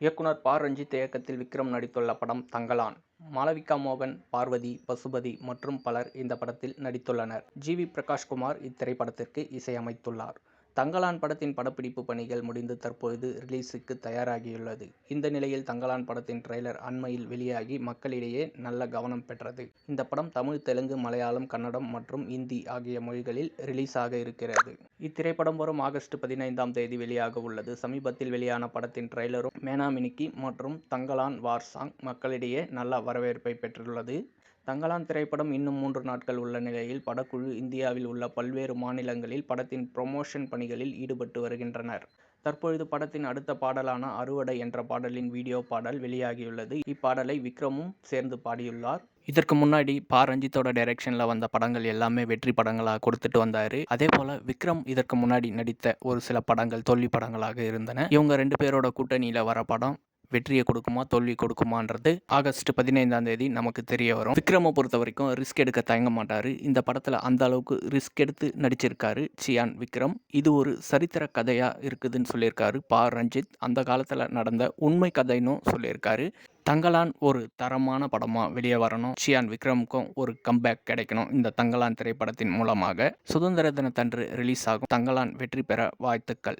இயக்குனர் ப. ரஞ்சித் இயக்கத்தில் விக்ரம் நடித்துள்ள படம் தங்கலான். மாளவிகா மோகன், பார்வதி, பசுபதி மற்றும் பலர் இந்த படத்தில் நடித்துள்ளனர். ஜி. வி. பிரகாஷ்குமார் இத்திரைப்படத்திற்கு இசையமைத்துள்ளார். தங்கலான் படத்தின் படப்பிடிப்பு பணிகள் முடிந்து தற்பொழுது ரிலீஸுக்கு தயாராகியுள்ளது. இந்த நிலையில் தங்கலான் படத்தின் டிரெய்லர் அண்மையில் வெளியாகி மக்களிடையே நல்ல கவனம் பெற்றது. இந்த படம் தமிழ், தெலுங்கு, மலையாளம், கன்னடம் மற்றும் இந்தி ஆகிய மொழிகளில் ரிலீஸ் ஆக இருக்கிறது. இத்திரைப்படம் வரும் ஆகஸ்ட் 15ஆம் தேதி வெளியாக உள்ளது. சமீபத்தில் வெளியான படத்தின் டிரெய்லரும் மேனா மினுக்கி மற்றும் தங்கலான் வார் சாங் மக்களிடையே நல்ல வரவேற்பை பெற்றுள்ளது. தங்கலான் திரைப்படம் இன்னும் 3 நாட்கள் உள்ள நிலையில் படக்குழு இந்தியாவில் உள்ள பல்வேறு மாநிலங்களில் படத்தின் புரமோஷன் பணிகளில் ஈடுபட்டு வருகின்றனர். தற்பொழுது படத்தின் அடுத்த பாடலான அறுவடை என்ற பாடலின் வீடியோ பாடல் வெளியாகியுள்ளது. இப்பாடலை விக்ரமும் சேர்ந்து பாடியுள்ளார். இதற்கு முன்னாடி ப. ரஞ்சித்தோட டைரக்ஷன்ல வந்த படங்கள் எல்லாமே வெற்றி படங்களாக கொடுத்துட்டு வந்தாரு. அதே போல விக்ரம் இதற்கு முன்னாடி நடித்த ஒரு சில படங்கள் தோல்வி படங்களாக இருந்தன. இவங்க 2 பேரோட கூட்டணியில வர படம் வெற்றியை கொடுக்குமா தோல்வி கொடுக்குமான்றது ஆகஸ்ட் 15ஆம் தேதி நமக்கு தெரிய வரும். விக்ரமை பொறுத்த வரைக்கும் ரிஸ்க் எடுக்க தயங்க மாட்டாரு. இந்த படத்துல அந்த அளவுக்கு ரிஸ்க் எடுத்து நடிச்சிருக்காரு சியான் விக்ரம். இது ஒரு சரித்திர கதையா இருக்குதுன்னு சொல்லியிருக்காரு ப. ரஞ்சித். அந்த காலத்துல நடந்த உண்மை கதைன்னு சொல்லியிருக்காரு. தங்கலான் ஒரு தரமான படமா வெளியே வரணும். சியான் விக்ரமுக்கும் ஒரு கம்பேக் கிடைக்கணும். இந்த தங்கலான் திரைப்படத்தின் மூலமாக சுதந்திர தினத்தன்று ரிலீஸ் ஆகும் தங்கலான் வெற்றி பெற வாழ்த்துக்கள்.